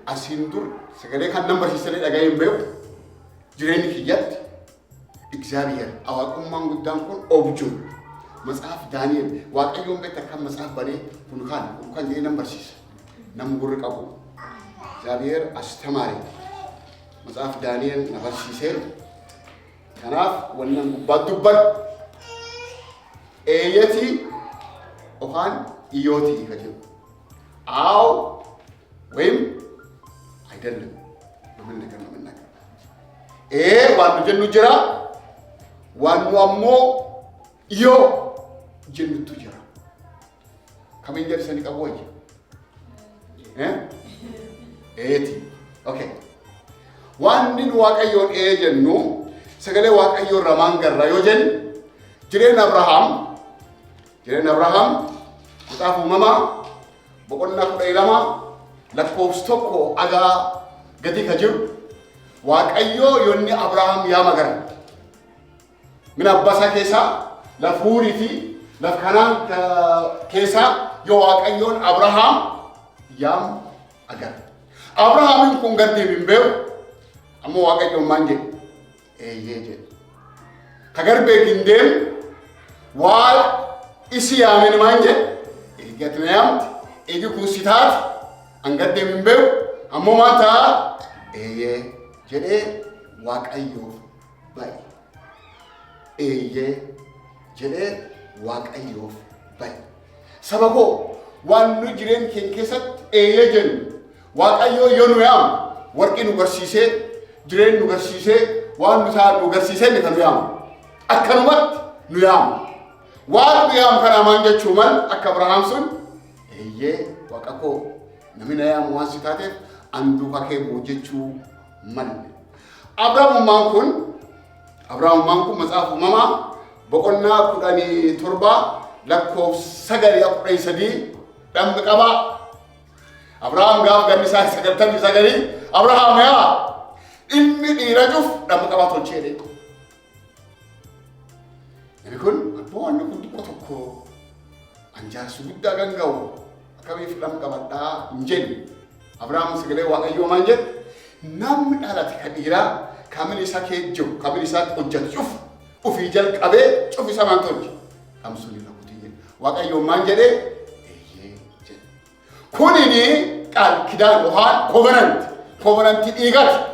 asindur sagalee kan number history dhagayen beeku jireenya kiyyatti እግዚአብሔር አዋቁማን ጉዳን ኮን ኦብጁ መጽሐፍ ዳንኤል ዋቀዮን ቤት ተከም መጽሐፍ በኔ ሁንካን ጀ ነምበር ሲስ ነምጉር ቀቡ እግዚአብሔር አስተማሪ መጽሐፍ ዳንኤል ነበር ሲሰል ከናፍ ወነን ጉባዱበት ኤየቲ ኦሃን ኢዮቲ ከጀው አው ወይም አይደለም በምን ነገር ነው መናገር ዋኑ ጀኑ ጅራ ዋኑ አሞ ዮ ጀንቱ ጅራ ከመንጀር ሰኒ ቀቦይ ኤቲ ኦኬ ዋንዲን ዋቀዮን ኤጀኑ ሰገሌ ዋቀዮ ረማን ገራ ዮጀን ጅሬን አብርሃም ጻፉ መማ በቆና ቁይላማ ለኮስቶኮ አጋ ገዲ ከጅሩ ዋቀዮ ዮኒ አብርሃም ያመገር ምን አባሳ ኬሳ ለፉሪቲ ለካናን ኬሳ ዮ ዋቀዮን አብርሃም ያም አገር አብርሃምን ኩን ገዲ ቢንበው አሞ ዋቀዮ ማንጀ ኤየጀ ከገርቤ ግንዴም ዋል ኢሲያምን ማንጀ ኤገትናያም ኤጊ ኩሲታት አንገደ ቢንበው አሞ ማታ ኤየ ጀዴ ዋቀዮ ባይ ኤየ ጀዴ ዋቀዮ ባይ ሰበቦ ዋኑ ጅሬን ኬንኬሰት ኤየ ጀን ዋቀዮ ዮኑያም ወርቂ ኑገርሲሴ ጅሬን ኑገርሲሴ ዋኑ ታ ኑገርሲሴ ነከኑያም አከኑመት ኑያም ዋን ኑያም ከና ማንጀቹመን አከ አብርሃም ሱን ኤየ ዋቀኮ ነሚናያም ዋንሲታቴ አንዱ ካኬ ቦጀቹ من أبراهيم مانكون مصاف ماما بقولنا كداني تربا لكو سجل يقرأ سدي دم بكبا أبراهيم قام قال سجل تاني سجلي أبراهيم يا إني رجوف دم بكبا تونشيري يقول أبوه أنا كنت بتوكو أنجار سويدا كنجاو كمي فلام كبا دا إنجيل أبراهيم سجلي واقعي مانجت نام على تكبيرة كامل إساكي جو كامل إساك أجد شوف وفي جل كبه شوف إسمان تونج كم سوني لقطية واقع يوم ما جده كونيني قال كدان وهان كوفنانت إيجاد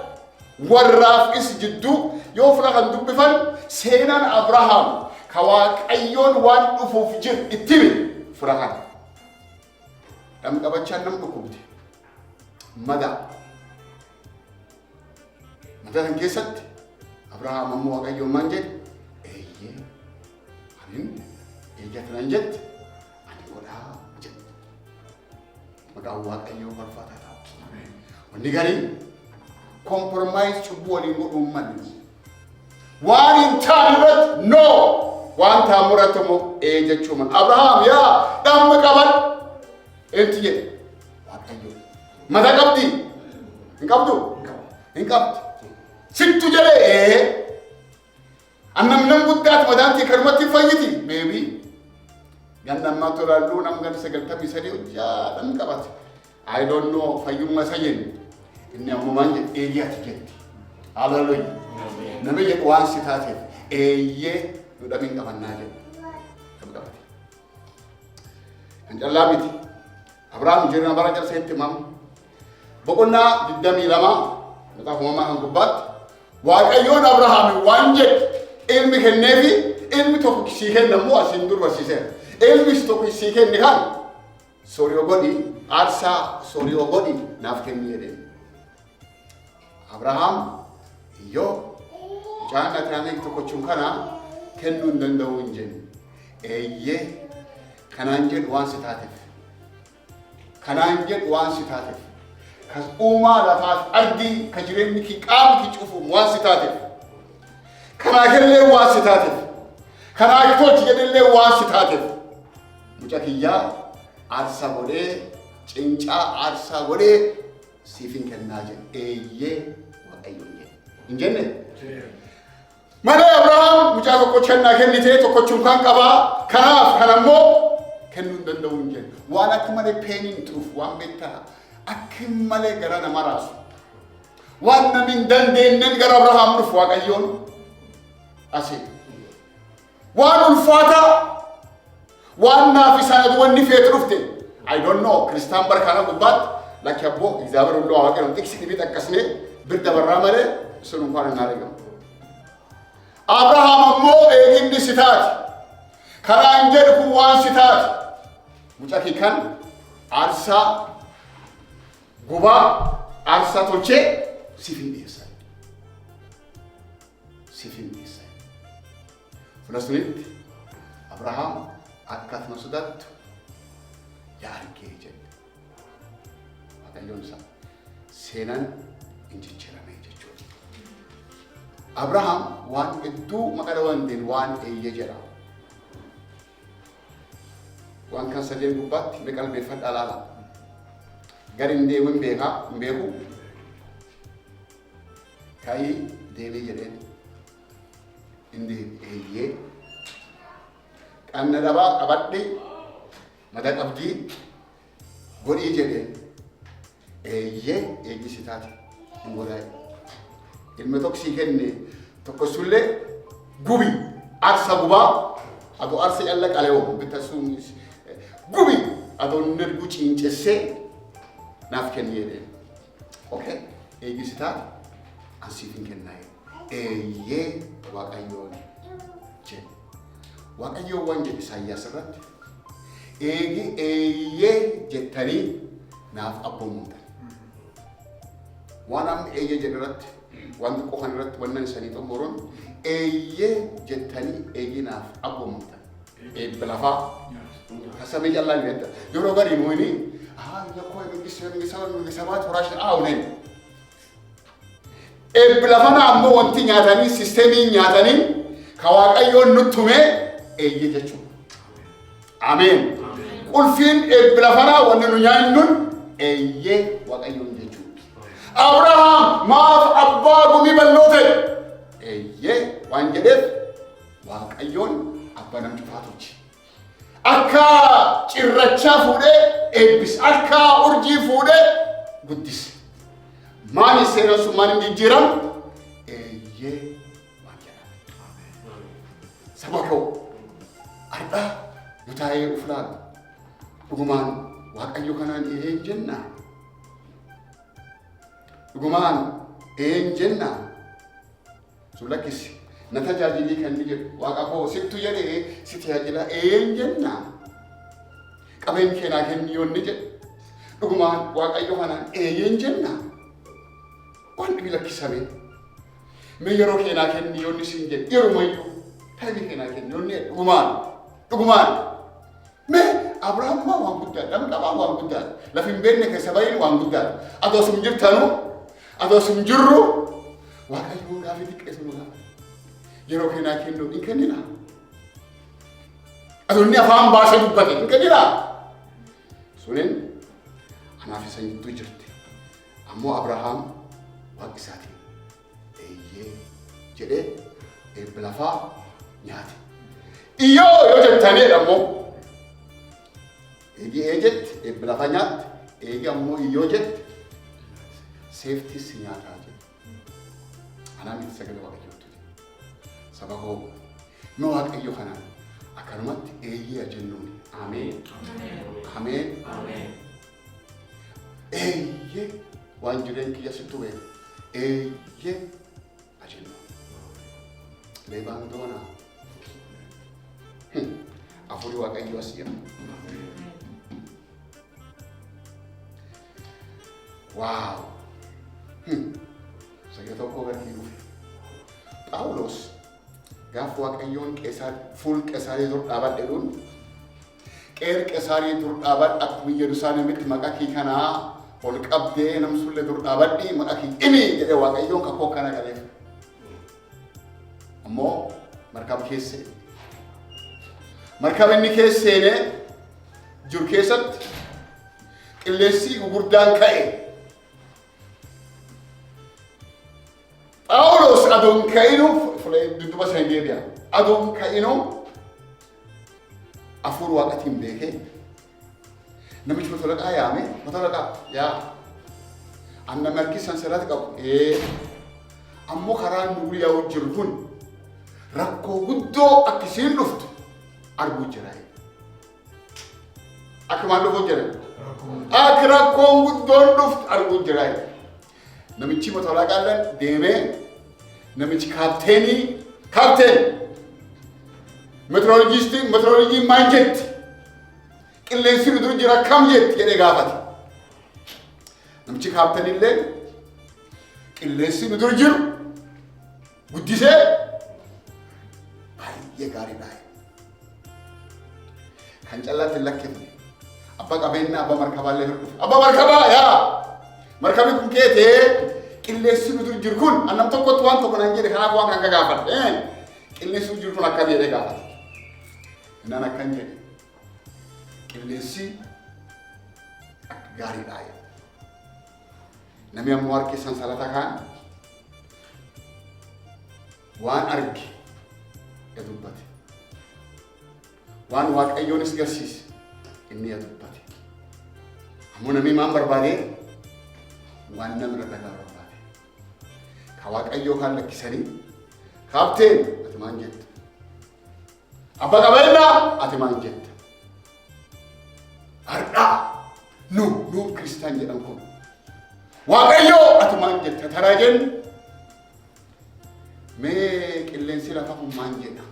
warra is jiddu yo fulakan dubbifan seenan Abraham kawaaq ayyoon waan dhufuuf jir ittimi fulakan dam qabachaan nam dhukkubte madaran keessatti Abraham ammoo waaqayyoon maan jedhe eeyyee anin eeyyatan jette ani godhaa jedhe maqaan waaqayyoo farfaataa ta'a wanni garii compromise cubbuu waliin godhuun malli waan hin taane irratti no waan ta'an muratamoo jechuun Abraham yaa dhamma qaban enti jedhe waaqayyoo mata qabdi hin qabdu hin qabdi sittu jedhe annam guddaat madaantii karmatti fayyiti maybe gandammaa tolaaluu nam gadi 93 hojjaadhan qabate I don't know fayyummaa isa jennu inni ammumaan jedhe eeyyaati jetti hallelujah nama jedhu waan si taateef eeyyee nu dhabiin qabannaa jedhu kam qabate kan callaa miti Abrahaam jirna bara jalseetti mam boqonnaa 22 maqaaf uumamaa kan gubbaatti waaqayyoon Abrahaam waan jedhe ilmi kenneefi ilmi tokko sii kennammoo asiin dur barsiiseera ilmi tokko sii kenne kan sooriyoo godhi aarsaa sooriyoo godhi naaf kenni jedheen Abraham yoo jaana taanee tokkochuun kana kennuu hin danda'u hin jennu eeyyee kanaan jedhu waan si taateef kas uumaa lafaaf ardii ka jireenyi ki qaama ki cufuun waan si taateef kanaa kellee waan si taateef kanaa kitoochi jedhellee waan si taateef muca kiyyaa aarsaa godhee cincaa aarsaa godhee siifin kennaa jedhe eeyyee waaqayyoon jedhe hin jenne malee Abrahaam mucaa tokko kennaa kennitee tokkochuun kan qabaa kanaaf kanammoo kennuu hin danda'u hin jenne waan akka malee peeniin turuuf waan beektaa akkim malee gara nama raasu waan namni hin dandeenyeen gara Abrahaam dhufu Waaqayyoon asii waan ulfaataa waan naaf isaan wanni feetu dhufte I don't know Kristaan barkaana gubbaatti lakki abboo Izaabir uloo Waaqayyoon tiksi dhibit akkasne birda barraa malee sun unkaan hin argamu. Abrahaam ammoo eeginni sitaati karaan jedhu kun waan sitaati mucakii kan aarsaa gubaa aarsaa tolchee sifin dhiyeessaa fulasunitti Abrahaam akkatuma sodaattu yaa argee jedhe Waaqayyoon isaa seenaan hin jijjiirame jechuudha. Abrahaam waan hedduu maqaa wandeen waan eeyyee jedha. Waan kan sadeen gubbaatti mee qalbeeffadhaa laala. Gariin deemu hin beeku. Ka'ii deebii jedheen inni eeyyee qanna dhabaa qabadhi mata qabdii godhii jedheen eeyyee sitaati hin godhaa. Ilma tokko kenne tokko sullee gubi arsa gubaa atoo arsa yalla qalee bitasuun gubi atoo nergu ciincessee naaf kenni jedheen. Okay, eeyyee sitaati asiif hin kennaa eeyyee Waaqayyoon jedhe. Waaqayyoon waan jedhe Isaayyaas irratti eeyyee jettanii naaf abboomamtan. Waan amma eeyyee jedhe irratti waan qofa irratti wannan isanii xumuruun eeyyee jettanii eeyyee naaf abboomamtan. Eebbi lafaa kasamee jallaan jedha. Yeroo garii nuuni yakkoo eebbisabaat horaashin aawunen. Eebbi lafana ammoo wanti nyaatanii sisteemii nyaatanii ka Waaqayyoon nuttumee eeyyee jechuudha. Ameen. Qulfiin eebbi lafanaa wanni nu nyaannuun eeyyee Waaqayyoon jechuudha. Abrahaam maaf abbaa gumii bal'oo ta'e eeyyee waan jedheef Waaqayyoon abbaa nam cufaatuuti. Akka cirrachaa fuudhee eebbise akka urjii fuudhee guddise. Maani seenaan sun maani jijjiiramu eeyyee waan jedhama. Saba koo ardaa yoo taa'ee uf laalu dhugumaan Waaqayyo kanaan een jennaa. Dhugumaan een jennaa. Sun lakkisi na tajaajilii kan ni jedhu Waaqa koo sittu jedhee si tajaajila een jennaa. Qabeen keenaa kenni yoonni jedhu dhugumaan Waaqayyo kanaan een jennaa. Waan dhibi lakkisame mee yeroo keenaa kenni yoonni siin jedhe yerumayyuu taa'ee keenaa kenni yoonni dhugumaan mee Abrahaam waan guddaadha namni qabaa waan guddaadha lafi hin beekne keessa baay'een waan guddaadha atoo sun jirtanuu atoo sun jirru Waaqayyoo gaafa xiqqeessu nu gaafa yeroo keenaa kennu hin kennina atoo inni afaan baasee dubbate hin kennina sunin anaaf isa jirtu jirti ammoo Abrahaam waan isaatiin eeyyee jedhee eebbi lafaa nyaate. Iyyoo yoo jettanii ammoo eeyyee jetti eebbi lafaa nyaatte eeyyee ammoo iyyoo jetti seeftis nyaataa jedhe. Anaan itti sagalee Waaqayyootu saba koo nu Waaqayyo kanaan akkanumatti eeyyee jennuun ameen ameen eeyyee waan jireen kiyya sittu beeku. Eeyyee ajennu leebaan doonaa afurii Waaqayyo as jira. Waaw sagee tokko gargii dhufe Phaawulos gaafa Waaqayyoon fuul Qesaarii dur dhaabadheedhuun Qesaarii dur dhaabadhe akkuma Yerusaalemitti maqaa kee kanaa ol qabdee namsulle dur dhaabadhi maqaa kee himi jedhee Waaqayyoon kakoo kana galeef. Ammoo markaba keessa markaba inni keessa seenee jiru keessatti qilleensi gurguddaan ka'e. Phaawulos adoon ka'inu fuula dudduuba sana deebi'a. Adoon ka'inu afuura Waaqatiin beekee namichi mata laqaa yaame mata laqaa yaa anna marki sansalat qabu ammoo karaan nuuriyaa wajjin kun rakkoo guddoo akkisiin dhuftu arguu jira. Akmaan dhufuu jira. Akka rakkoon guddoon dhuftu arguu jira. Namichi motora qaallan deemee namichi kaapteen meteorolojii maal jetti qilleensi nu dur jira kam jetti jedhee gaafate. Namichi kaapteen illee qilleensi nu dur jiru guddisee baay'ee gaariidha. Kan callaatti lakkifne abba qabeenya abba markabaallee hir'uuf abba markabaa yaa markabi kun keetee qilleensi nu dur jiru kun annam tokkotti waan tokko nan jedhe kanaaf waan kan gaafadhe qilleensi nu jiru kun akka jedhee gaafate. Innaan akkan jedhe qilleensi akka gaariidha. Namni ammoo harki sansalata kaan waan arge dubbate. Waan waaqayyoonis garsiise inni dubbate. Ammoo namni maan barbaade waan namni irra barbaade. Ka waaqayyoo kan lakkisanii kaapteen ati maan jette? Abba qabeenyaa ati maan jette? Har'aa nu kristaan jedhan kun waaqayyoo ati maan jette? Taraa jennu mee qilleensi lafa kun maan jedha?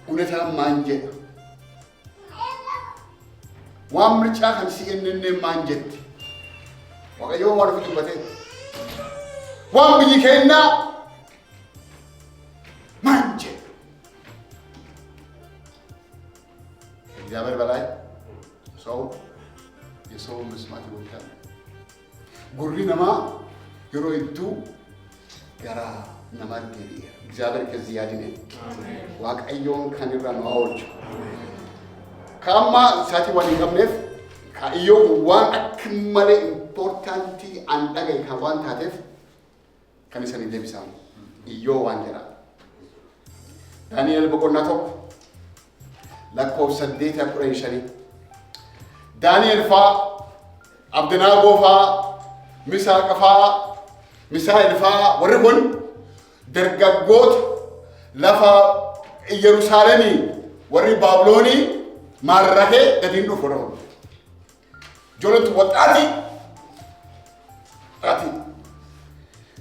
Unetaan maan jedha? Waan mirchaa kan si ennennee maan jette? Waaqayyoo waan ofi dubbate. Waan biyyi kennaa maan jedha? እግዚአብሔር በላይ ሰው የሰው መስማት ይወዳል። ጉሪ ነማ የሮ ይዱ ጋራ ነማት እግዚአብሔር ከዚህ ያድነ ዋቀዮን ከንራ ነው ካማ ሳቲ ወኒ ቀምነፍ ካዮ ዋን አክመለ ኢምፖርታንቲ አንዳገ ካዋን ታተፍ ከነሰኒ ደብሳም ኢዮ ዋንጀራ ዳንኤል በቆናቶ lakkoofsa saddeet kudhan shanii Daani'el faa Abdanaagoo faa Misaaqa faa Misaa'el faa warri kun dargaggoota lafa Yerusaalemii warri Baabiloonii maarrakee gadiin dhufu dhabu. Ijoolletu waxaati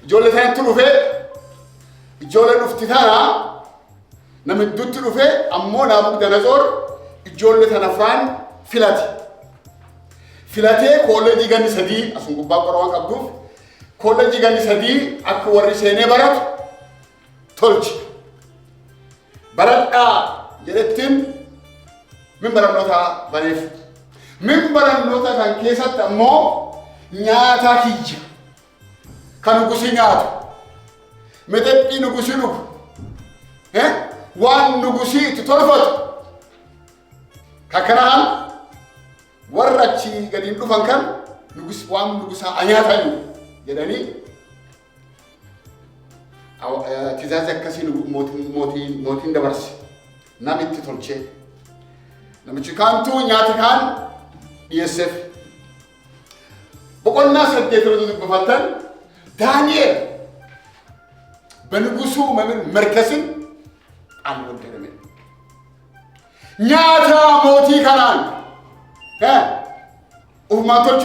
ijoollee sanatti dhufee ijoollee dhufti tana namidduutti dhufee ammoo Naabuukdanazoor ijoollee tana afraan filatee kolleejii ganni sadii asun gubbaa qoraan qabduuf kolleejii ganni sadii akka warri seenee baratu tolchi. Baradhaa jedhettiin min barannoota baneef. Min barannoota kan keessatti ammoo nyaata kiyya kan nugusi nyaatu mexexxii nugusi dhugu waan nugusi itti tolfatu kakkanaan warra achi gadiin dhufan kan waan nugusaa anyaatan jedhanii tizaazii akkasii mootiin dabarse namitti tolchee namichi kaantuu nyaata kaan dhiyeesseef. Boqonnaa saddeet irratti dubbifatan Daani'el በንጉሱ መርከስን አልወደደም። ኛታ ሞቲ ካናን ኡማቶቹ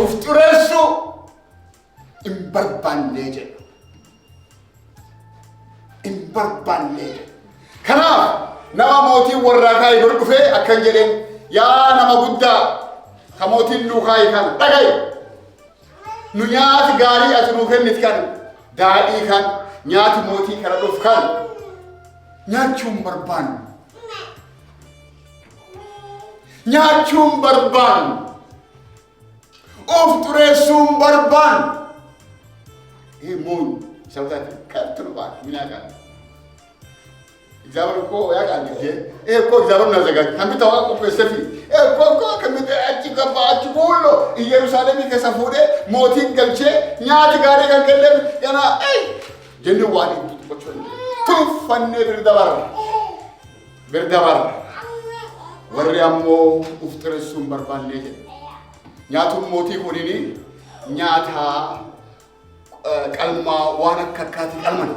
ኡፍጡረሱ ኢምበርባኔጀ ከናፍ ነማ ሞቲ ወራካ ይበርዱፌ አከንጀሌን ያ ነማ ጉዳ ከሞቲ ሉካይ ካን ጠጋይ nyaati gaarii ati nuu kennit kan daadhii kan nyaati mootii kana dhufu kan nyaachuun barbaannu of xureessuun barbaannu moon sabata kan turbaan minaa kan እግዚአብሔር እኮ ያውቃል እንጂ እኮ እግዚአብሔር ነው ያዘጋጀ አንተ ታውቃ እኮ ሰፊ እኮ ከመጣ አጭ ገባ አጭ ሁሉ ኢየሩሳሌም ከሰፉደ ሞቲን ገልቼ ኛት ጋር ከገለም ገና አይ ጀንዋኒ ቱፈነ ብርዳባር warri ammoo uf xureessuun barbaannee jedhe. Nyaatuun mootii kunini nyaata qalma waan akka akkaati qalman.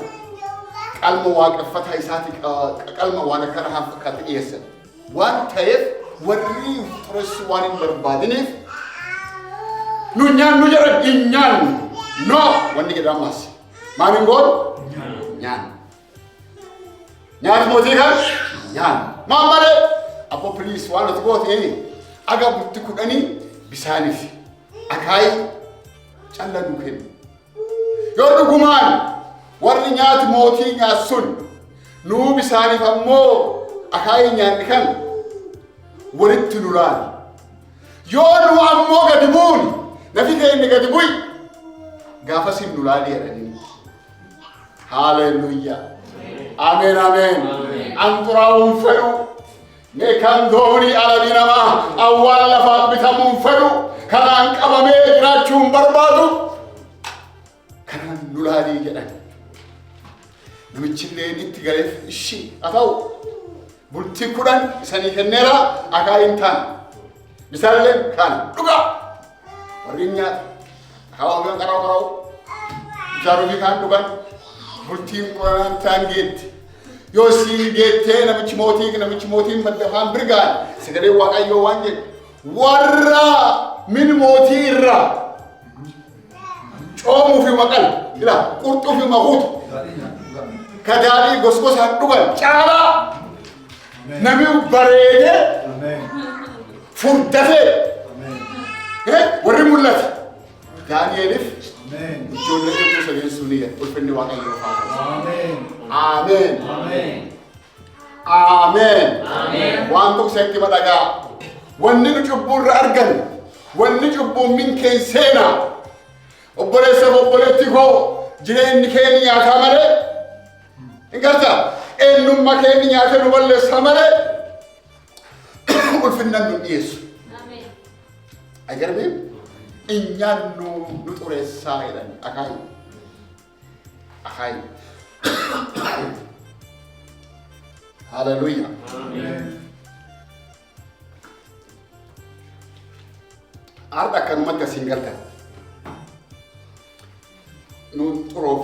Qalma waaqeffataa isaati qalma waan akka rahaan fakkaate dhiyeessan. Waan ta'eef warri uf xureessuu waan hin barbaadiniif nu nyaannu jedhan hin nyaannu. No, wanni jedhamas. Maaliin goon? Nyaan. Nyaati mootii kan? Nyaan. Maan malee? Abbo please waan ati goote aga bulti kudhanii bisaaniif akaayii calla nu kennu. Yoo dhugumaan warri nyaati mootii nyaassun nuu bisaaniif ammoo akaayii nyaanni kan walitti nu laali. Yoo nu ammoo gadi buuni nafi keenya gadi bu'i gaafa sin nu laali jedhanii. Hallelujah. Amen, amen. Anturaawun fedhu meekan doonii alabii namaa awwaala lafaaf bitamuun fedhu kanaan qabamee jiraachuun barbaadu kanaan nu laalii jedhan. Namichillee itti galeef ishii haa ta'u bultii 10 isanii kenneera akaayiin taana. Bisaalleen kana dhugaa warri nyaata hawaasaan qara'u bishaan ofii kaan dhugan bultiin 10 taan geetti. Yoo si geettee namichi mootiin maddafaan birgaan sagalee waaqayyoo waan jedhu warra min mootii irraa coomuu fi maqal ila qurxuu fi mahuutu kadaadhii gosgosaan dhugan caalaa nami bareedee furdatee warri mul'ate Daani'eliif ijoollee eeguu sageen sunii ulfinni waaqayyoo haa Amen. Amen. Amen. Amen. Waan tokko seetti madagaa. Wanni nu cubburra argan. Wanni cubbuun min keen seenaa. Obboleessa obboleetti koo jireenyi keenya nyaataa malee. Hin gartaa eenyummaa keenya nyaata nu balleessaa malee. Ulfinnan nu dhiyeessu. Amen. Agarmee inyaan nu xureessaa jedhan akaayi. Akaayi. Hallelujah. Amen. Arda kanumatti asiin galtan. Nu xuroof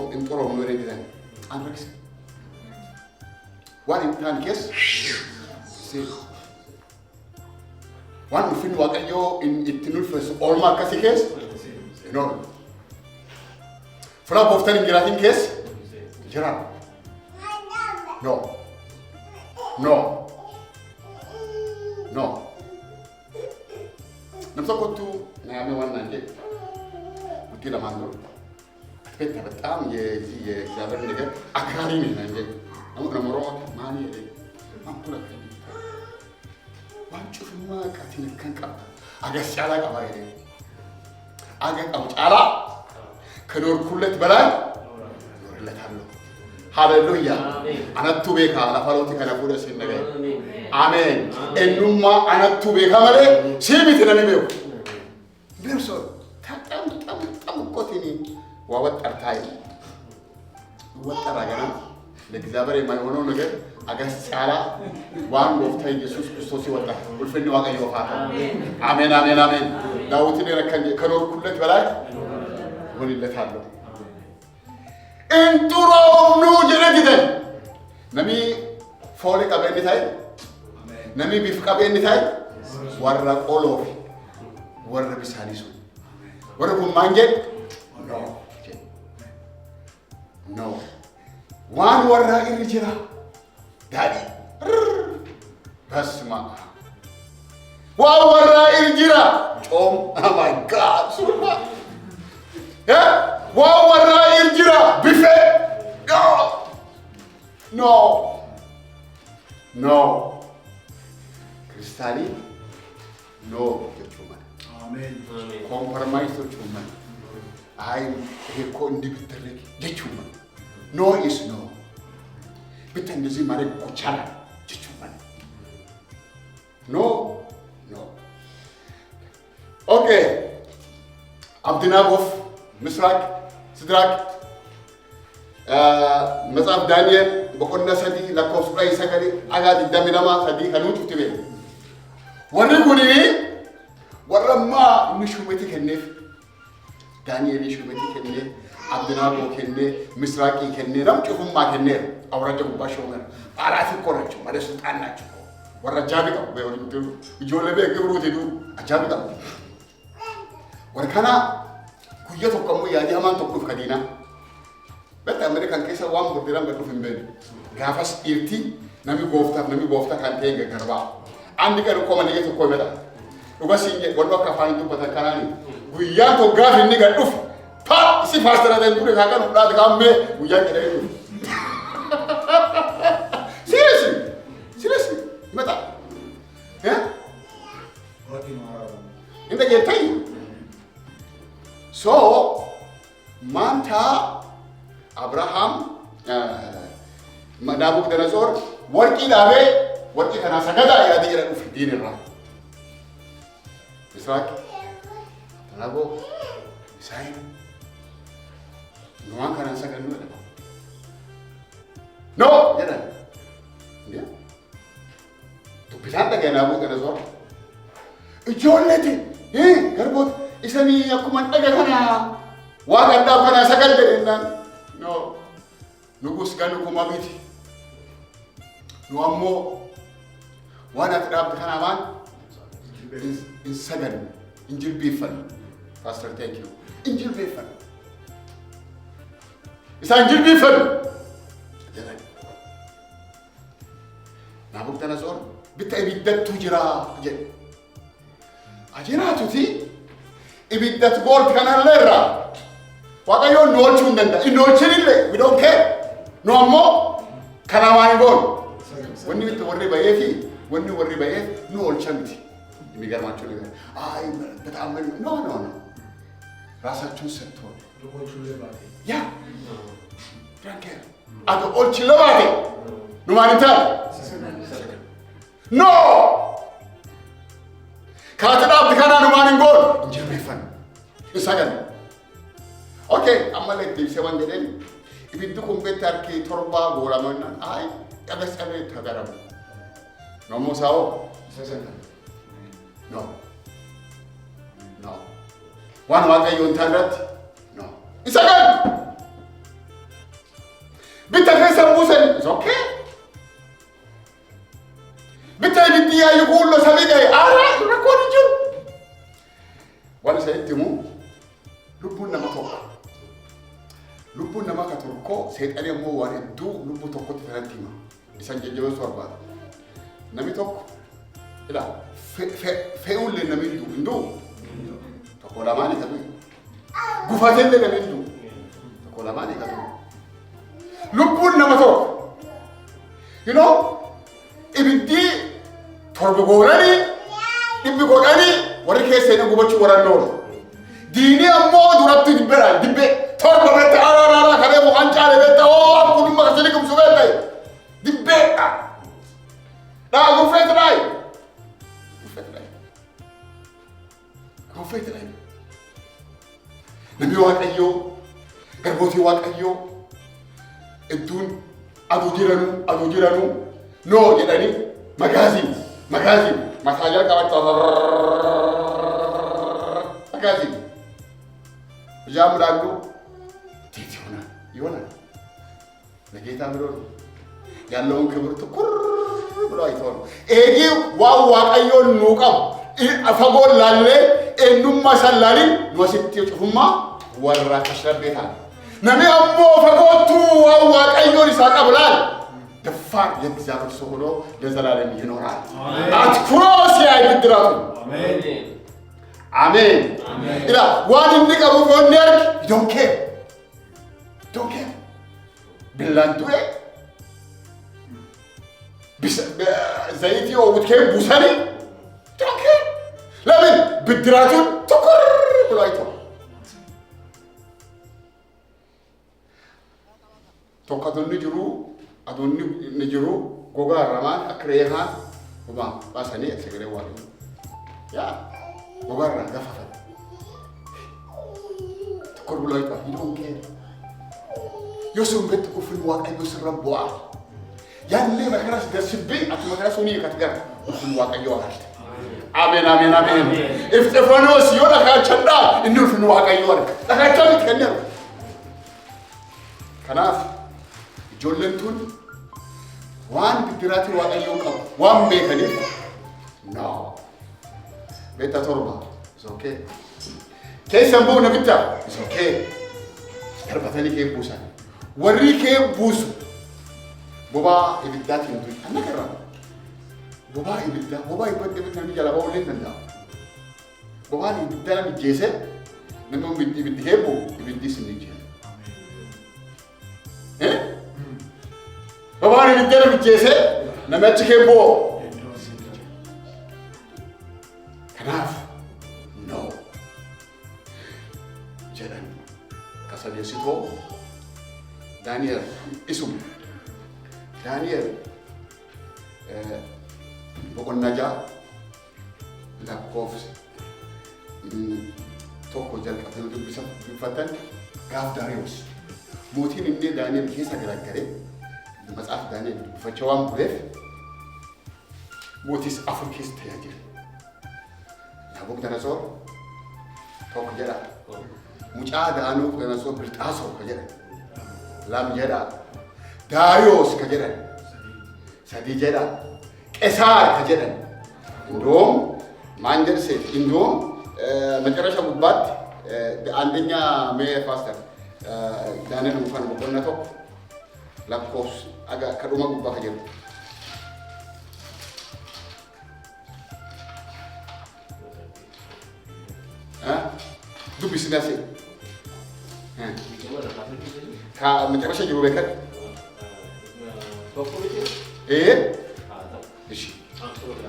nu ereegitan. An rakkisa. Waan hin taane keessa waan ulfinni waaqayyoo itti ulfeessu oolmaa akkasii keessa hin oolu. Fuula booftan hin jiraatin keessa Gerard. No. No. No. Nam tokkottu naame ዋናን ጀ ውጪ ለማንዶር አትከታ በጣም የእግዚአብሔር ነገር አክራሪ ነኝ እንጂ አሁን ነምሮ ማን ይሄ አንኩላ ዋንጩፍማ ካቲን ከንቃ አገስ ጫላ ቀባ ይሄ አገቃው ጫላ ከኖርኩለት በላይ ኖርለታለሁ። Hallelujah. Anattu beka lafarooti kana fuudhe sin nagay. Amen. Ennumma anattu beka male sibiti nami beeku. Birso tam kotini wa wattartai. Wattaragana ለእግዚአብሔር የማይሆነው ነገር አገስጫላ ዋን ወፍታ ኢየሱስ ክርስቶስ ይወጣ ሁልፈኒ ዋቀዮ ፋታ አሜን አሜን አሜን ዳዊትን ረከን ከኖርኩለት በላይ ሆንለታለሁ እንቱሮም ኑ ጀነዲደን ነሚ ፎሊ ቀበኒታይ ነሚ ቢፍ ቀበኒታይ ወራ ቆሎፍ ወራ ቢሳሊሱ ወራ ኩማንጀ ኖ One warra irjira, daddy. Basma. One warra irjira. Oh my God, surma. Yeah. One warra irjira. Buffet. No. No. No. Kristali. No. Amen. Compromise to chuman. I he condibitary. Jechuman. No is no. But then there's a married coachara. No, no. Okay. Abdinabov, Misrak, Sidrak, Mazab Daniel, Bokonna Sadi, Lakos Rai Sakari, Agadi Daminama, Sadi, Kanu Tibet. warri kuni warra ma inni shumeti kenneef Daani'el shumeti kenneef Abdinaago kennee Misraaqii kennee nam cufummaa kennee awraja gubbaa shoomer araati korachu made sultaan nachu warra jaabi qabu be wali mutu ijoollee be gibruuti du ajaabi qabu warra kana guyyaa tokko ammoo yaadi hamaan tokkoof kadiina betta Ameerikaan keessa waan gurdiran gadhuuf hin beeku gaafas irti nami gooftaa kan ta'e garbaa andi kan komanii tokko meta dhuga siinje wando akka afaan dubbatan kanaani guyyaa tokko gaaf inni gadhuuf pa si faastara den dure kakan udah kamme guyyaa jedhee seriously meta inta jettai so manta Abraham madabu danazor warqi dabe warqi kana sagada ya dira uf dinirra Israq tanago sai no kan sagadu no jalan dia tu bilang tak kena abu danazor ijolleti garbot isani aku mantaga kana wa ganda kana sagal denan no nugus ganu kumabiti no ammo wana trap kana man in sagal injil bifan pastor thank you injil bifan isa injil bifan jalan nabuk tanazor bitta ibiddat tujira je ajira tuti ibiddat gold kana lera Waaqayyo noolchuu hin danda'a. Noolchinillee we don't care. No ammoo kanaamaan goon. Wanni itti warri ba'ee fi wanni warri ba'ee noolcha miti. የሚገርማቸው ነገር አይ በጣም ኖ ራሳቸውን ሰጥተው ያ ፍራንከር አቶ ኦልቺ ለባቴ ኑማንታ ኖ ካተዳብ ካና ኑማንን ጎል እንጂ በይፈን ይሳገን ኦኬ አመለክ ዲሰማን ገደን ibidu kumbetar ki torba gola manna ay tagasane tagaram no mosao no one waaqayyoon taanatti no isagan bitta keessa musen is okay bitta bidiya yukullo sabiga ara rakon jiru wala saytimu lubbun nama tokko lubbun nama ka tokko seexane ammoo waan hedduu lubbuu tokkotti kanatti hima isan jajjabeessu barbaada namni tokko ila fe'ulle namni hindu tokko lamaanii katu gufatelle namni hindu tokko lamaanii katu lubbun nama tokko you know ibiddi torba goorani dhibbi godhani warri keessanii gubachuu warannoodha diini ammoo duratti dibbe torba bette ararara kare mo ancaale bette o kunuma kasini kum subette dibbe da gufet dai nabi waaqayyo garboti waaqayyo edun adu jiranu no jedani magazin masajal kawatta magazin jamu tiitiona yona ለጌታ ምሮ ያለውን ክብር ትኩር ብሎ አይተው ኤጊ ዋው ዋቀዮን ኑቀም አፈጎል ላለ ኤኑማ ሰላሊ ወስቲ ጭፉማ ወራ ተሸበታ ነሚ አሞ ፈጎቱ ዋው ዋቀዮን ይሳቀብላል ደፋር የእግዚአብሔር ሰው ሆኖ ለዘላለም ይኖራል አትኩሮስ ያይድራቱ አሜን ኢላ ዋን እንዲቀቡ ወንደር ዶንት ኬር باللاندوه زيتي وبتكير بوساني توكي لمن بدراتو تكر بلايتو توكادون نجرو غوغا رامان اكريهان وما باساني اكسغري والو يا غوغا رانغا فافا تكر بلايتو يدونكي يوسف بيت كفر واقع يوسف ربوا يعني ليه مكانس درسبي أتو مكانس وني كتجر كفر واقع يوهاشت آمين آمين آمين افتفانوس يولا كاتشنا إنه في واقعيوف لكاتشنا تكنير كناف جولنتون وان بدراتي واقعيوف وان بيكني no بيتا تربة it's okay كيس أمبو نبيتا it's okay تربة ثاني كيف بوسان وري كيف بوسو بابا يبدأ تنتوي أنا كرام بابا يبدأ نمي جلا بقول لين تندا بابا يبدأ نمي جيسة نمي يبدأ هبو يبدأ سنجي إيه بابا يبدأ نمي جيسة نمي تكبو كناف no جدًا كسر يسيطه دانيال اسم دانيال بقول نجا لا كوفس توكو جل كتير تو بيسا بفتن كاف داريوس موتين إني دانيال كيسا كراكري مسألة دانيال فتشوام بريف موتيس أفريقيس تياجر نابوك دانسور توكو جلا مجاد أنو دانسور بريتاسو كجلا لام جلا داريوس كجلا سدي جلا keessaa jedhan እንደውም ማንጀር ሴት እንደውም መጨረሻ ጉባት አንደኛ ሜፋስተር ዳንኤል እንኳን በቆነቶ ላፕቶፕ አጋ ከዶማ ጉባ ከጀሩ ዱብስ ዳሴ ከመጨረሻ ጅሩ በከት إيش؟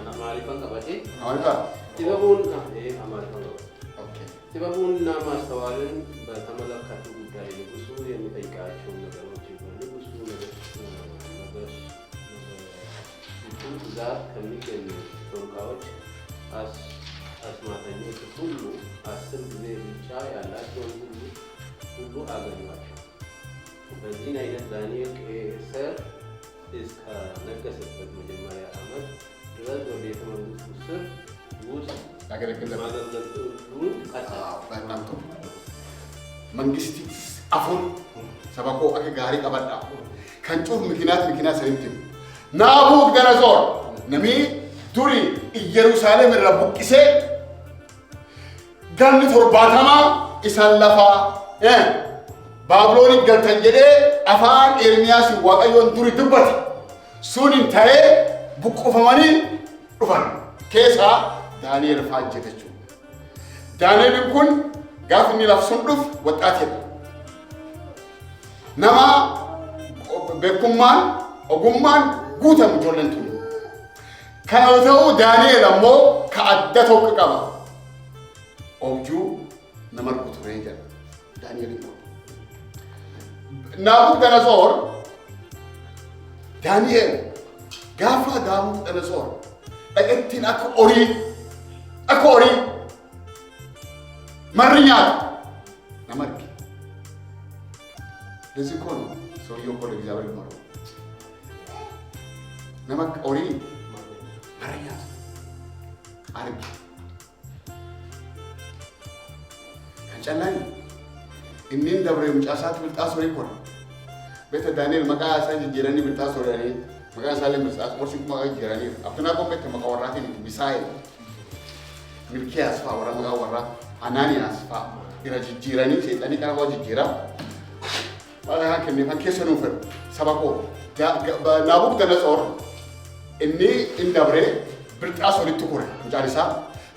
أنا معرفة كبتي. معرفة. تبغون إيه معرفة. أوكي. تبغون نام استوالن بتملك كتب دايل بسوا يعني تيجي شون نقدر نجيبه بسوا نقدر يكون زاد كمية التوركاوت ما تاني كله أصل زي الشاي على كله أغنى. بزين أيضا دانيال كسر इसका नक्कस पर मुझे मारे आमद जब वो बेटे में उससे वो अगर एक मादर तो दूर अच्छा नाम तो मंगिस्टी अफुन सबको अके गारी का बड़ा खंचूर मिकिनात सरिंटिम नाबूक दनसोर नमी दूरी यरूशलेम में रबुक किसे गन्नी थोर बाथमा इसालफा बाबलोनी गलतन जदे अफान एर्मियास वाक़योन दुरी दुब्बत सुनिन थाए बुक्कुफमनी उफन केसा दानिएल फाजतेचु दानिएल कुन गाफनी लफ्सुन दुफ वጣቴ नमा बेकुमान ओगुमान गुतम जोलंቱ ከነተው ዳንኤል አሞ ከአደተው ከቀባ ኦብጁ ነመርኩት ረይጀ ዳንኤል ናቡከደነጾር ዳንኤል ጋፋ ናቡከደነጾር እቅቲን አኮሪ መርኛት ነመርክ ለዚህ ኮን ሰውየው ኮለ እግዚአብሔር ነው ነመክ ኦሪ መርኛት አርግ ከጨላኝ إنين دبري مجاسات بالتاس وريكون بيت دانيال مكان ساج جيراني بالتاس وراني مكان سالم بالتاس ورشيك مكان جيراني أبتنا كم بيت مكان وراتي بيساي ملكي أسفا ورا مكان ورا أناني أسفا إذا جيراني سيداني كان واجد جيرا ولا هكذا نفهم كيس نوفر سباقو نابوكدنصور إني إن دبري بالتاس وريتكورة مجالسا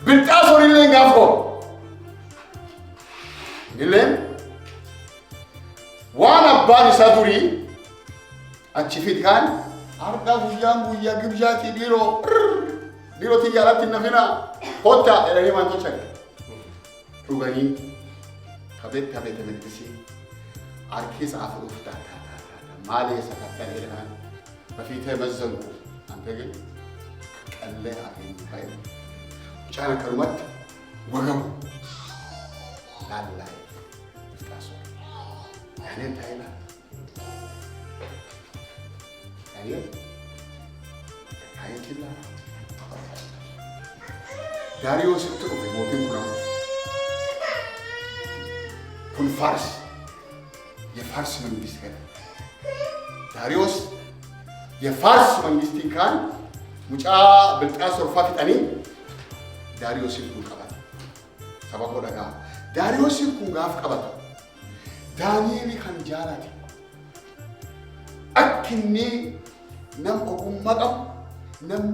بالتاس وريلين غافو نيلين وانا باني سادوري اتشفيت كان اردا بويا غبجاتي ديرو تيجارات النفنا هوتا الاني ما توشك روغاني تابت مدسي اركيس عفو فتا مالي سكتا الان ما في تمزنكو انت قل قال عين باين كان كلمات وغم لا يعني انت هنا يعني كلها Daariyoos itti dhufe mootiin kun Fars የፋርስ መንግስት ከ ዳሪዮስ የፋርስ መንግስት ካን ሙጫ ብልጣ ሶርፋ ፍጠኒ ዳሪዮስ ይኩን ቀባት ሰባቆ ደጋ ዳሪዮስ ይኩን ጋፍ ቀባት ዳንኤል ካን ጃላት አክኒ ነም ኦጉማቀም ነም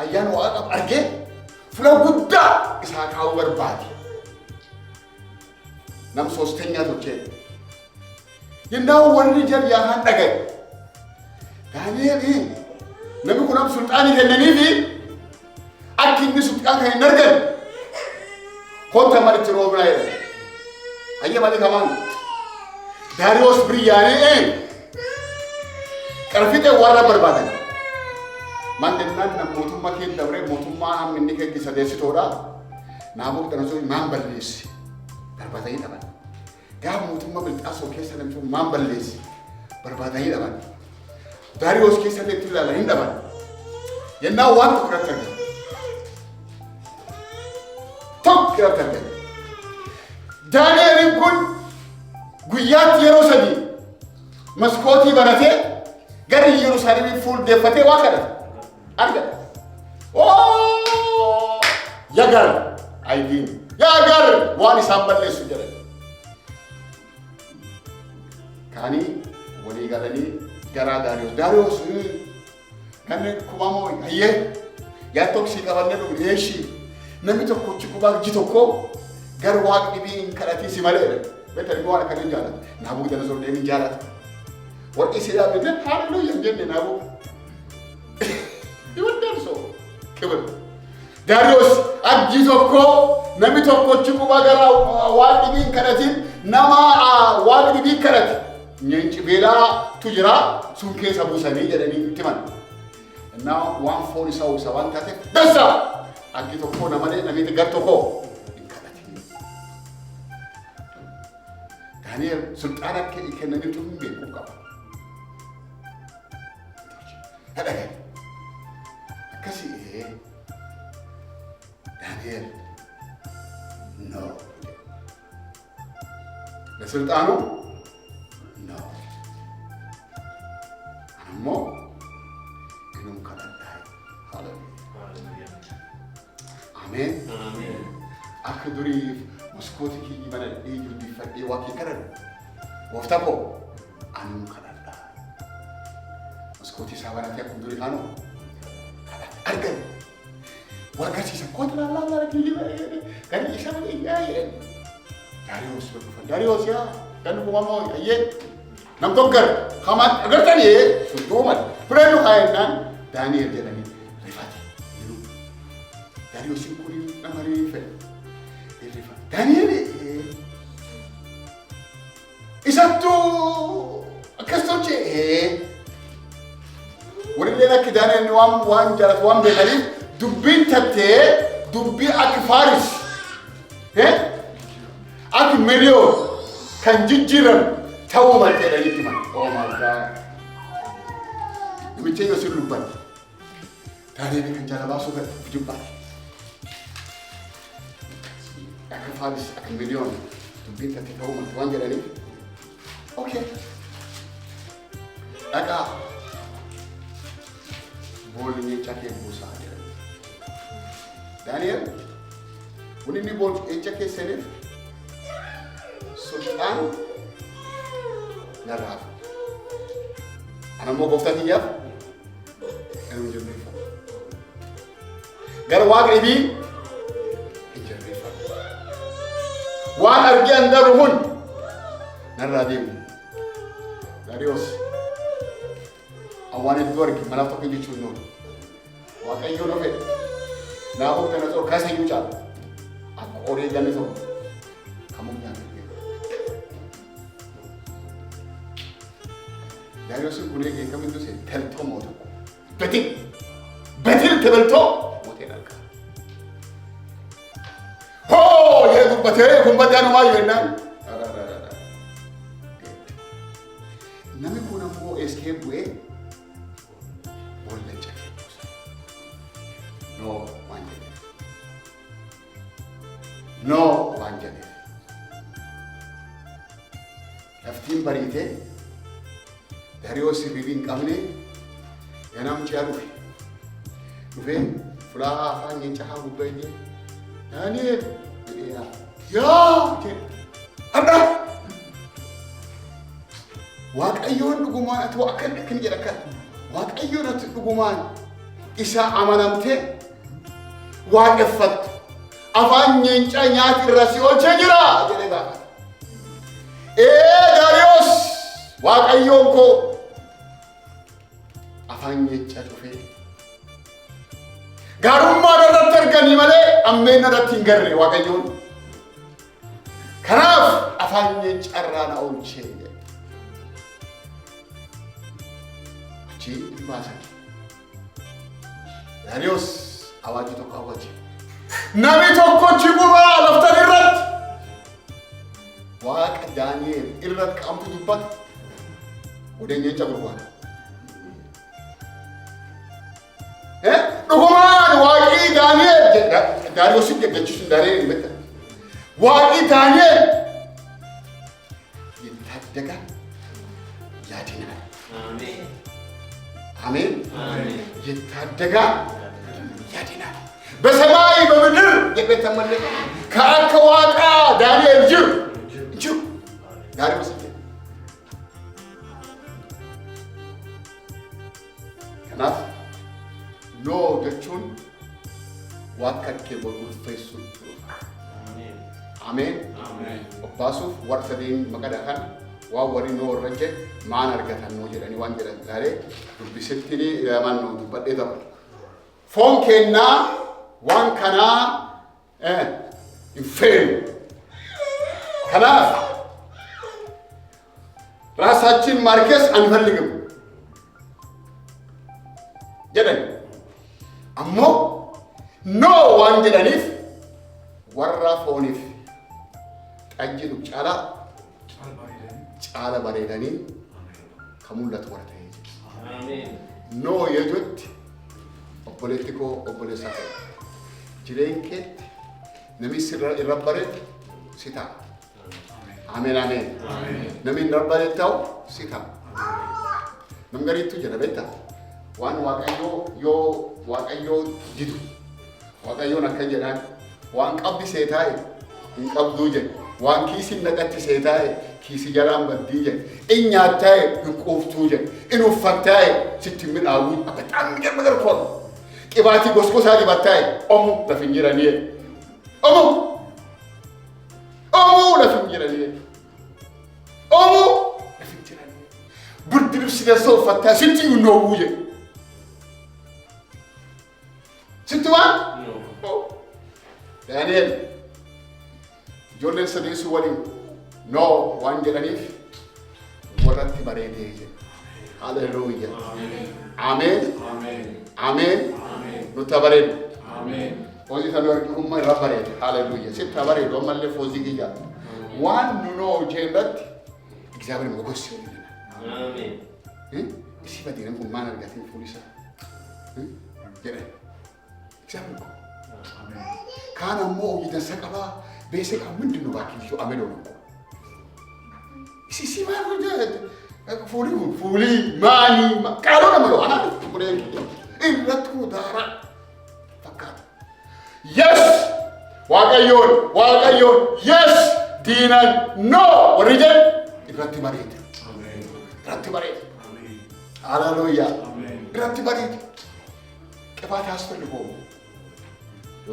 አያን ዋቀም አርጌ ፍለጉዳ ኢሳካው በርባት ነም ሶስተኛ ቶቼ يناو ورجال يا هان دغاي دانيال نبي كنا سلطاني هنني في اكيد سلطان هي نرجل هو تمر تروبنا هي مالي كمان داريوس برياني كرفيته ورا برباده من دنان نموتو ما كين دبره موتو ما هم مني كي سديسي تورا نابو تنسو مان بليس برباده يتبان قام موتوما بالتأسو كيسا نمشو مان بليس برباده يدبان داريوس كيسا نكتلا لين دبان ينا وان تكرتك تكرتك دانيال يكون قيات يروسدي مسكوتي بناتي قري يروسالي فول دفتي واكرت أرجع أوه يا قر عايدين يا قر واني سامبل ليسو جرد كاني ولي قالني جرا داريوس كان كوامو هي يا توكسي كمان نلو ليشي نمي توكو تشكوبا جيتوكو غير واق بين كراتي سيمالي بيتر بوانا كان جالات نابو ده نزور دين جالات وقت سيدا بيتر هاللويا جنة نابو يودر سو كبر داريوس أجيتوكو نمي توكو تشكوبا غير واق بين كراتي نما واق بين كراتي نيجي بلا تجرا سونكي سبو سني جدني تمان now one phone is also one kate dasa akito ko na mali nami gatto ko Daniel sultana ke ikenani tumbe ko ka hada kasi Daniel no la sultano no ammo آمين آمين أكدري مسكوتي كي يمنا يجوا بفدي واقي كرر وفتبو أنا مكرر مسكوتي سوارا تيا كدري أنا أرجع وركشي سكوت لا لا لا كي كان يسمع إياه داريوس بكفن داريوس يا كان هو ما أيه نم تذكر خامات أقدر تاني سلطومات فرنو خاينا دانيال جلني داريوس يقول نمري فل دانيال إساتو أكستوجي وريلنا كدانيال نوام وان جالس وان بيتالي دبين تبتة دبي أكفارس أك مليو كان جيرم تاو ما تدري كمان أوه ماي جاد نمشي يصير لبان دانيال كان جالس باسو بجوبان أكن فارس أكن مليون تبين تتكلم من توان جراني أوكي أكا بولني تاكي بوسا جراني دانيال ونني بول إيجاكي سيرف سلطان نراف أنا مو بفتاتي يا أنا مجرد غير واقعي بي وان أرجع ندرهون نراديم داريوس أوان الدورك ملاك تيجي تشونون واقعي يوم نفيد نابو تنازل كاسة يوجا أقولي جانسو كمون جانسو داريوس يقولي كم يدوس تلتو موتو بتيل تبلتو موتين ألكا بتيه كم بديانو ما يهنا نامي كونا مو اسكيب وي ولا جاكي نو مانجي No waan jedhe. Laftiin bariitee dariyoo sirriin qabne ganam ci'a dhufee fulaa afaan nyaachaa gubbee Daani'el yaa adda waaqayyoon dhugumaan ati akkan jedha kan waaqayyoon ati dhugumaan isa amanamtee waaqeffattu afaan nyaachaa nyaati irra si oolchee jira jedhee gaafata. Daariyoos waaqayyoon koo afaan nyaachaa dhufee garummaa irratti arganii malee ammeen irratti hin garre waaqayyoon. Kanaaf afaan nyaachaa irraa na oolchee jedhe. Achi baasan. Daariyoos awaajii tokko awwaache. Namni tokkochi gubaa laftan irratti waaqa Daani'el irratti qaamtu dubbata odeeyyicha gurgurata. Dhugumaan waaqii Daani'el Daariyoos jechuun Daani'el hin beektan. Waaqii Daani'el yettaaddaga yaadinaa. Ameen. yettaaddaga yaadinaa. በሰማይ በምድር የተመለከ ከአከ ዋቃ ዳንኤል ጅር ዳሪዮስ kanaaf no jechuun wakkatti ulfeessu ameen obbaasuuf warra sadeen maqada kan waan warri no irra maan argatan no jedhanii waan jedhan gaarii dubbisetti yaman no dubbadhee ta'u foon kennaa waan kana infeen kanaaf ራሳችን ማርከስ አንፈልግም jedhan ammoo no waan jedhaniif warra fooniif xajjiidhu caala bareedanii kan mul'atu warra ta'ee jira. No yeejuutti obboleetti koo obboleessa ta'e jireenya keetti namni irra bareedu si ta'a. Ameen ameen. Namni irra bareedu ta'u si ta'a. Nam gariitu jira beektaa. Waan waaqayyoo didu waaqayyoon akka jedhaan waan qabdi seetaa'e hin qabduu jedhe waan kiisiin naqatti seetaa'e kiisi jalaan baddii jedhe in nyaattaa'e hin quuftuu jedhe in uffattaa'e sitti midhaawuu akka xaamni jarma garkoon qibaatii gosgosaa dibattaa'e omu lafin jiranii omu lafin jiranii omu lafin jiranii burdi libsineessa uffattaa sitti hinnoowuu jedhe. Situ waan? No. Daani'el ijoolleen sadeessu waliin no waan jedhaniif warratti bareedee jedhe. Haleluuyaa. Ameen. Ameen. Nuti bareedu. Foozii sana warqummaa irra bareede. Haleluuyaa. Sitti bareedu ammallee foozii kiyyaa. Waan nunoo jeerratti እግዚአብሔር ሞገስ ይሁንልን። አሜን። እሺ በዲነም ማን አርጋትን ፖሊሳ jedhe. Example. Kana mo yitasakaba basic amundino bakisho amelo. Si ma fuli mani kalo na malo ana kure iratu dara fakat. Yes waqayyoon yes dinan no origin irratti bareed. Amen. Irratti bareed. Amen. Hallelujah. Amen. Irratti bareed. Kepat asፈልጎ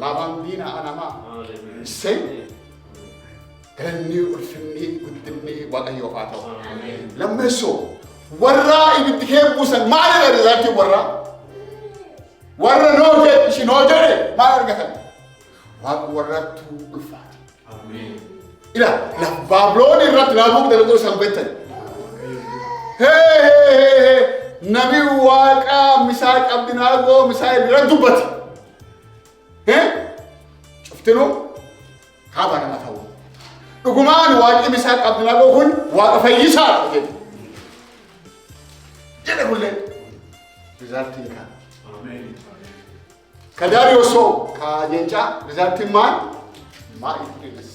ላባንዲና አናማ ሰይ ገኒ ኡልፍኒ ጉድኒ ዋቀዮ ፋታው ለመሶ ወራ ይብትከቡሰን ማለት ዛቲ ወራ ነው ጀሽ ነው ጀሬ ማርገተ ዋቅ ወራቱ ኡልፋት አሜን ኢላ ለባብሎን ይራት ላቡቅ ደረቶ ሰንበተ ነቢ ዋቃ ሚሳቅ አብድናጎ ሚሳኤል ረዱበት ጭፍትኑ ካባና ማታው ዱጉማን ዋቂ ሚሳቅ አብድናጎ ሁን ዋቀ ፈይሳ ጀደጉለ ሪዛልቲንካ አሜን ከዳሪዮሶ ካጀንጫ ሪዛልቲን ማን ما يفرقس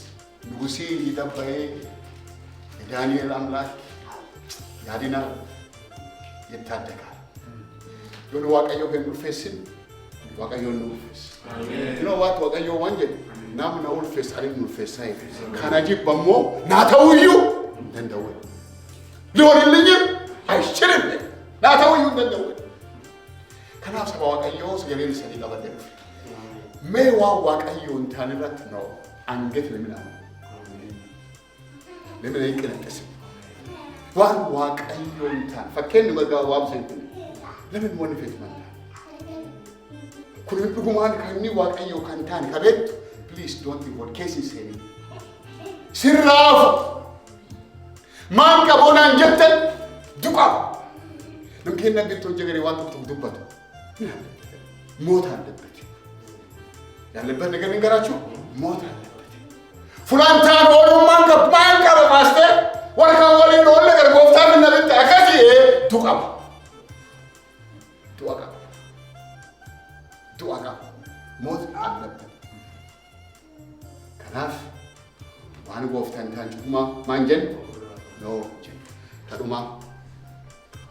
نقصي يدبّه دانيال أملاك يادينا يتحدث يقول واقعيوف النفسين واقعيوف النفس you know what واقعيوف وانجد نام نقول فيس عليه النفس هاي كان جيب بمو ناتويو danda'u لون اللي هاي شرب ناتويو danda'u كناف سبا واقعيوف سجلين سنين قبل ما واقعيوف انتان رات نو أنجت لمن لمن يمكن التسم وان واقعيوف انتان فكين مجا وابسين لمن مو نفيت من كل بيقومان كاني واقعيوف كانتان كبيت please don't think what case is saying سراف ما كابونا جدا دقا ممكن نبي تونجري وانت تدبط موت هندبت يعني لبنا نقول نقرأشوا موت هندبت فلان تان أولو ما كاب ماستر ولا كان ولي نقول لك الكوفتا من نبي تأكسي دقا دقا موت هندبت kanaaf waan gooftaan taanchuma maanjen no jen taduma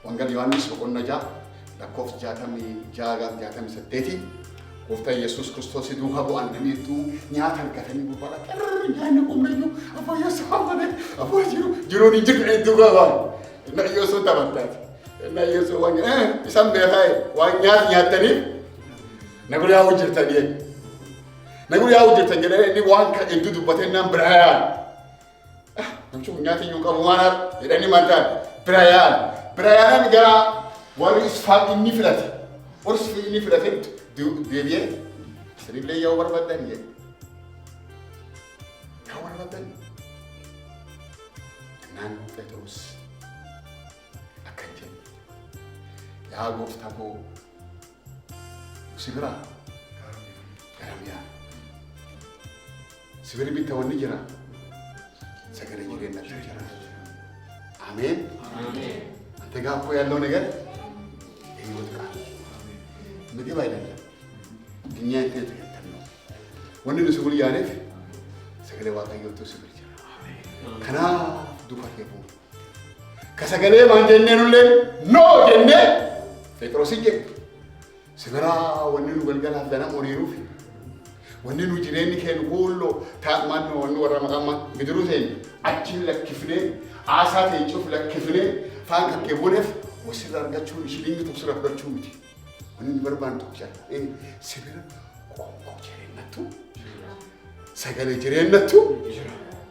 wangal yohannis boqonnaa 6 lakkoofsa 66 gooftaa yesus kristos duukaa bu'an namiitu nyaata argatanii gubbaadha nyaanni qommeeyyu afaan yesus hamane afaan jiruun hin jirre duukaa bu'an na yesus taphataati na yesus waan isaan beekaa'e waan nyaataniif nagulaa hojjetanii نقول يا وجدت الجلالة إني وانك إنتو دبتنا برايان نمشي نياتي يوكا موانا إني مانتان برايان جرا ورس فاق إني فلات ورس في إني فلات ديبيه سريب لي يا ورا بدن يه يا ورا بدن نان فتوس أكنجن يا غوفتابو سيبرا كراميا سبري بيتا ونجرا سكري جرينا تجرا آمين أنت قاعد يا لون نجار إيوه تكان مدي بايدا الدنيا أنت تكتمنا وني نسول يعرف سكري واقعيوف تو سبري جرا كنا دوكا كيبو كسكري ما جنّة نولين نو جنّة فكروسي جب سبرا وني نقول قال هذا موريروفي wanni nu jireenyi keenya kuullo taa'man wanni warra maqamma midru ta'e achi lakkifnee aasaa ta'e cuuf lakkifnee faan kakkee buneef wasirra argachuun shilingi tokko sirra fudhachuu miti wanni nu barbaannu tokko jala sibira qoonqoo jireennattu sagalee jireennattu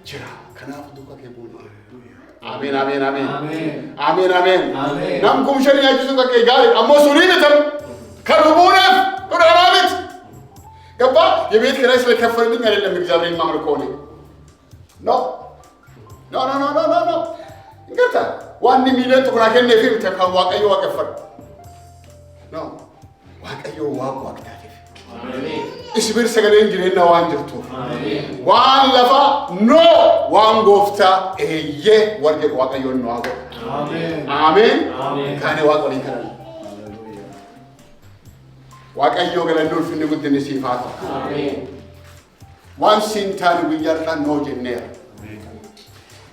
jira kanaaf duuka kee buune Amen, amen, amen. Amen, amen. Nam kumshani ajisu kakkee gaarii ammoo sunii bitam kan hubuuneef kudhaanaa miti ገባ የቤት ኪራይ ስለከፈልኝ አይደለም እግዚአብሔርን ማምልኮ ነው ኖ እንግዲህ ዋን ሚሊዮን ጥቁራ ከነ ፊልም ተካዋቀዩ ዋቀፈር ኖ ዋቀዩ ዋቋቅታቴ አሜን እስብር ሰገለን ጅሬና ዋን ጅርቱ አሜን ዋን ለፋ ኖ ዋን ጎፍታ ኤየ ወርገ ዋቀዩ ነው አጎ አሜን አሜን ካኔ ዋቆሊን ከነ واقعيو غلندول في نقول النسيفات آمين وان سنتان ويجرنا نوجنير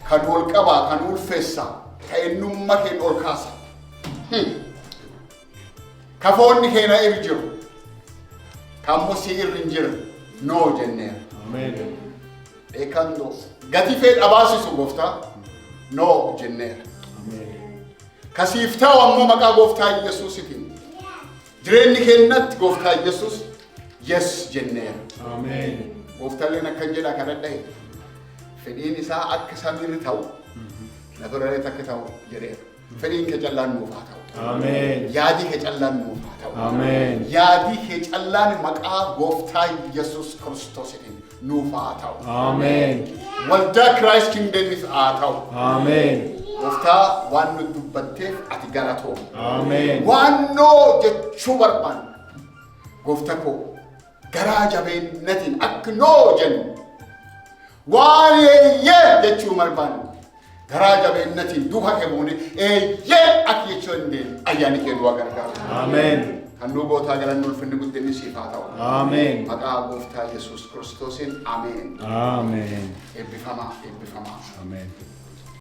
كانول كبا كانول فيسا كأنه ما كان أوركاسا كفوني كنا إرجو كموسير رنجر نوجنير آمين إكاندو قتي فيل أباسي سوغفتا نوجنير آمين كسيفتا ومو مكا غفتا يسوسيتين جريني كنت قفتا يسوس يس جنير آمين قفتا لنا كنجلا كنده فدين سا أكسامير تاو نظرة تكتاو جرير فدين كجلان موفاتاو آمين يادي كجلان موفاتاو آمين يادي كجلان مكا قفتا يسوس كريستوس نوفاتاو آمين والدا كرايست كينجدم آتاو آمين قفتا وانو دبتف أتقالتو آمين وانو jechu barban gofta ko garaa jabeennatiin akka noo jennu waan eeyyee jechuu barban garaa jabeennatiin duuka keemuuni eeyyee akka jechuu hin deemu ayyaani kee du'a gargaaru. Ameen. Kannu goota galannu ulfinni guddinni siif haa ta'u. Ameen. Maqaa gooftaa Yesuus Kiristoosiin ameen. Ameen. Eebbifama. Ameen.